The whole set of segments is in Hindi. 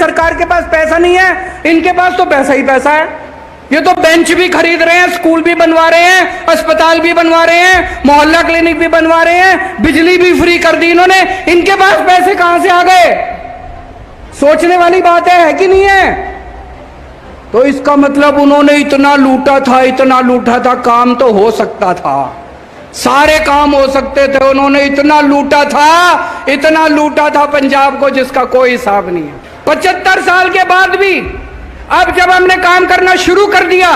सरकार के पास पैसा नहीं है, इनके पास तो पैसा ही पैसा है। ये तो बेंच भी खरीद रहे हैं, स्कूल भी बनवा रहे हैं, अस्पताल भी बनवा रहे हैं, मोहल्ला क्लिनिक भी बनवा रहे हैं, बिजली भी फ्री कर दी इन्होंने। इनके पास पैसे कहां से आ गए? सोचने वाली बात है कि नहीं है? तो इसका मतलब उन्होंने इतना लूटा था, काम तो हो सकता था, सारे काम हो सकते थे। उन्होंने इतना लूटा था पंजाब को जिसका कोई हिसाब नहीं है। 75 साल के बाद भी अब जब हमने काम करना शुरू कर दिया,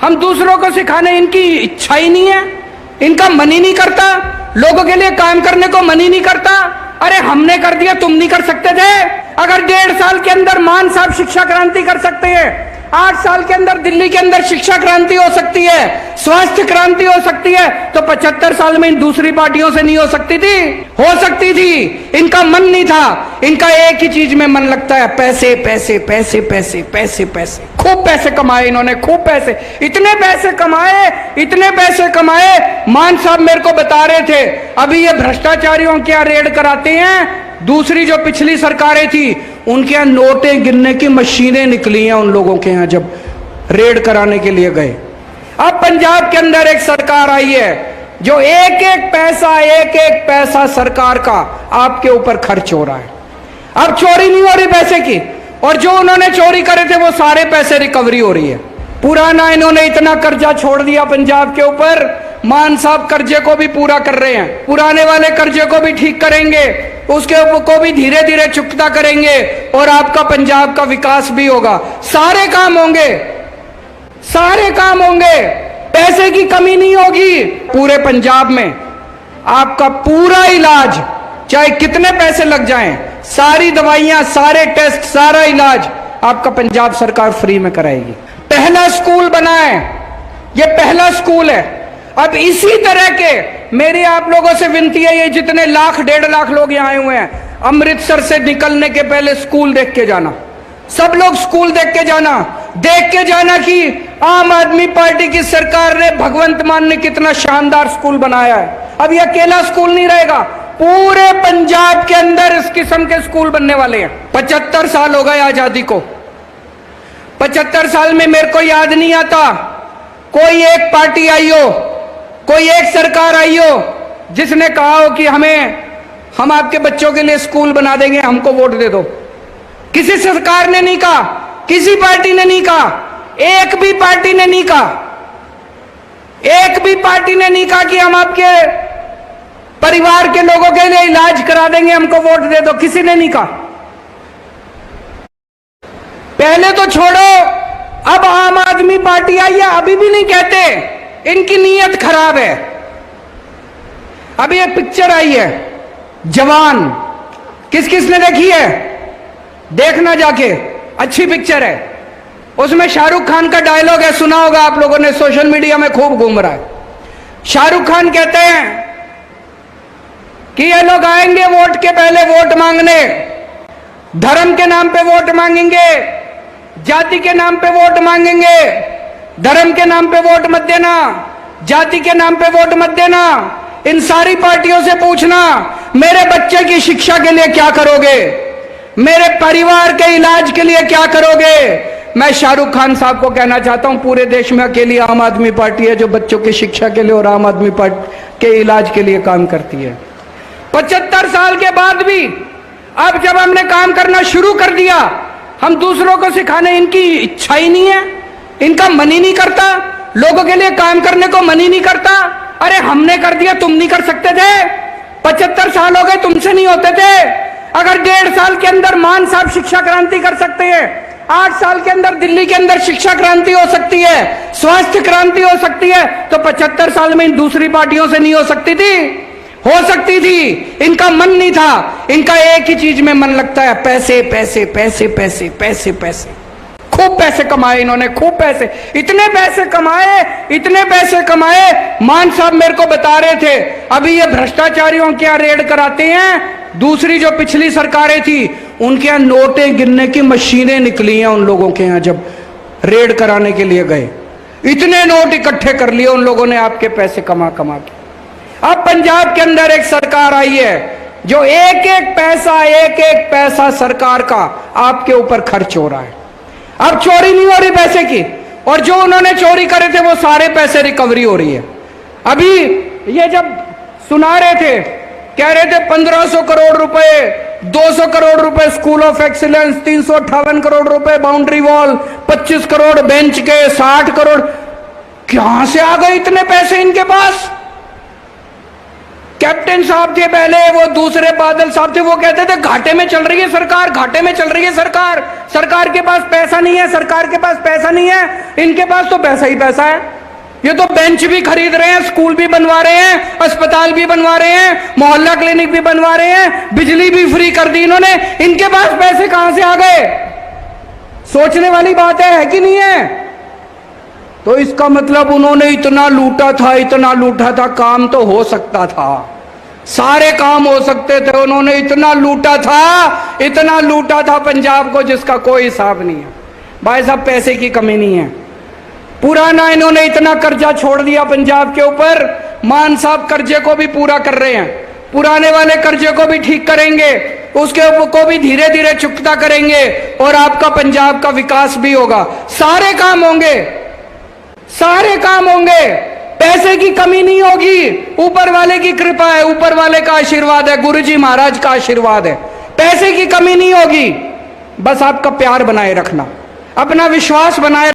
हम दूसरों को सिखाने, इनकी इच्छा ही नहीं है, इनका मन ही नहीं करता, लोगों के लिए काम करने को मन ही नहीं करता। अरे हमने कर दिया, तुम नहीं कर सकते थे? अगर 1.5 साल के अंदर मान साहब शिक्षा क्रांति कर सकते हैं, 8 साल के अंदर दिल्ली के अंदर शिक्षा क्रांति हो सकती है, स्वास्थ्य क्रांति हो सकती है, तो 75 साल में इन दूसरी पार्टियों से नहीं हो सकती थी? हो सकती थी। इनका मन नहीं था, इनका एक ही चीज में मन लगता है, पैसे पैसे पैसे पैसे पैसे पैसे। खूब पैसे कमाए इन्होंने, खूब पैसे, इतने पैसे कमाए। मान साहब मेरे को बता रहे थे, अभी ये भ्रष्टाचारियों के यहाँ रेड कराते हैं, दूसरी जो पिछली सरकारें थी उनके यहां नोटें गिनने की मशीनें निकली हैं उन लोगों के यहां जब रेड कराने के लिए गए। अब पंजाब के अंदर एक सरकार आई है जो एक एक पैसा सरकार का आपके ऊपर खर्च हो रहा है। अब चोरी नहीं हो रही पैसे की, और जो उन्होंने चोरी करे थे वो सारे पैसे रिकवरी हो रही है। पुराना इन्होंने इतना कर्जा छोड़ दिया पंजाब के ऊपर, मान साहब कर्जे को भी पूरा कर रहे हैं, पुराने वाले कर्जे को भी ठीक करेंगे, उसके ऊपर को भी धीरे धीरे चुकता करेंगे, और आपका पंजाब का विकास भी होगा। सारे काम होंगे, पैसे की कमी नहीं होगी। पूरे पंजाब में आपका पूरा इलाज, चाहे कितने पैसे लग जाएं, सारी दवाइयां, सारे टेस्ट, सारा इलाज आपका पंजाब सरकार फ्री में कराएगी। पहला स्कूल बना है, ये पहला स्कूल है। अब इसी तरह के मेरी आप लोगों से विनती है, ये जितने 1.5 लाख लोग यहाँ आए हुए हैं, अमृतसर से निकलने के पहले स्कूल देख के जाना, सब लोग स्कूल देख के जाना कि आम आदमी पार्टी की सरकार ने, भगवंत मान ने कितना शानदार स्कूल बनाया है। अब ये अकेला स्कूल नहीं रहेगा, पूरे पंजाब के अंदर इस किस्म के स्कूल बनने वाले हैं। 75 साल हो गए आजादी को, 75 साल में मेरे को याद नहीं आता कोई एक पार्टी आई हो, कोई एक सरकार आई हो जिसने कहा हो कि हम आपके बच्चों के लिए स्कूल बना देंगे, हमको वोट दे दो। किसी सरकार ने नहीं कहा, किसी पार्टी ने नहीं कहा, एक भी पार्टी ने नहीं कहा कि हम आपके परिवार के लोगों के लिए इलाज करा देंगे, हमको वोट दे दो। किसी ने नहीं कहा। पहले तो छोड़ो, अब आम आदमी पार्टी आई है, अभी भी नहीं कहते, इनकी नीयत खराब है। अभी एक पिक्चर आई है जवान, किस किस ने देखी है? देखना जाके, अच्छी पिक्चर है। उसमें शाहरुख खान का डायलॉग है, सुना होगा आप लोगों ने, सोशल मीडिया में खूब घूम रहा है। शाहरुख खान कहते हैं कि ये लोग आएंगे वोट के पहले वोट मांगने, धर्म के नाम पे वोट मांगेंगे, जाति के नाम पे वोट मांगेंगे, धर्म के नाम पे वोट मत देना, जाति के नाम पे वोट मत देना। इन सारी पार्टियों से पूछना, मेरे बच्चे की शिक्षा के लिए क्या करोगे, मेरे परिवार के इलाज के लिए क्या करोगे? मैं शाहरुख खान साहब को कहना चाहता हूं, पूरे देश में अकेली आम आदमी पार्टी है जो बच्चों की शिक्षा के लिए और आम आदमी पार्टी के इलाज के लिए काम करती है। 75 साल के बाद भी अब जब हमने काम करना शुरू कर दिया, हम दूसरों को सिखाने, इनकी इच्छा ही नहीं है, इनका मन ही नहीं करता, लोगों के लिए काम करने को मन ही नहीं करता। अरे हमने कर दिया, तुम नहीं कर सकते थे? 75 साल हो गए, तुमसे नहीं होते थे? अगर 1.5 साल के अंदर मान साहब शिक्षा क्रांति कर सकते हैं, 8 साल के अंदर दिल्ली के अंदर शिक्षा क्रांति हो सकती है, स्वास्थ्य क्रांति हो सकती है, तो 75 साल में इन दूसरी पार्टियों से नहीं हो सकती थी? हो सकती थी। इनका मन नहीं था, इनका एक ही चीज में मन लगता है, पैसे पैसे पैसे पैसे पैसे पैसे। खूब पैसे कमाए इन्होंने, खूब पैसे, इतने पैसे कमाए। मान साहब मेरे को बता रहे थे, अभी ये भ्रष्टाचारियों के यहाँ रेड कराते हैं, दूसरी जो पिछली सरकारें थी उनके यहाँ नोटें गिनने की मशीनें निकली हैं उन लोगों के यहाँ जब रेड कराने के लिए गए। इतने नोट इकट्ठे कर लिए उन लोगों ने आपके पैसे कमा कमा के। अब पंजाब के अंदर एक सरकार आई है जो एक एक पैसा सरकार का आपके ऊपर खर्च हो रहा है। अब चोरी नहीं हो रही पैसे की, और जो उन्होंने चोरी करे थे वो सारे पैसे रिकवरी हो रही है। अभी ये जब सुना रहे थे, कह रहे थे 1500 करोड़ रुपए, 200 करोड़ रुपए स्कूल ऑफ एक्सीलेंस, 358 करोड़ रुपए बाउंड्री वॉल, 25 करोड़ बेंच के, 60 करोड़, कहां से आ गए इतने पैसे इनके पास? कैप्टन साहब थे पहले, वो दूसरे बादल साहब थे, वो कहते थे घाटे में चल रही है सरकार, घाटे में चल रही है सरकार, सरकार के पास पैसा नहीं है, सरकार के पास पैसा नहीं है। इनके पास तो पैसा ही पैसा है। ये तो बेंच भी खरीद रहे हैं, स्कूल भी बनवा रहे हैं, अस्पताल भी बनवा रहे हैं, मोहल्ला क्लिनिक भी बनवा रहे हैं, बिजली भी फ्री कर दी इन्होंने। इनके पास पैसे कहां से आ गए? सोचने वाली बात है कि नहीं है? तो इसका मतलब उन्होंने इतना लूटा था, इतना लूटा था, काम तो हो सकता था, सारे काम हो सकते थे। उन्होंने इतना लूटा था, इतना लूटा था पंजाब को जिसका कोई हिसाब नहीं है। भाई साहब, पैसे की कमी नहीं है। पुराना इन्होंने इतना कर्जा छोड़ दिया पंजाब के ऊपर, मान साहब कर्जे को भी पूरा कर रहे हैं, पुराने वाले कर्जे को भी ठीक करेंगे, उसके ऊपर को भी धीरे धीरे चुकता करेंगे, और आपका पंजाब का विकास भी होगा। सारे काम होंगे, सारे काम होंगे, पैसे की कमी नहीं होगी। ऊपर वाले की कृपा है, ऊपर वाले का आशीर्वाद है, गुरुजी महाराज का आशीर्वाद है। पैसे की कमी नहीं होगी, बस आपका प्यार बनाए रखना, अपना विश्वास बनाए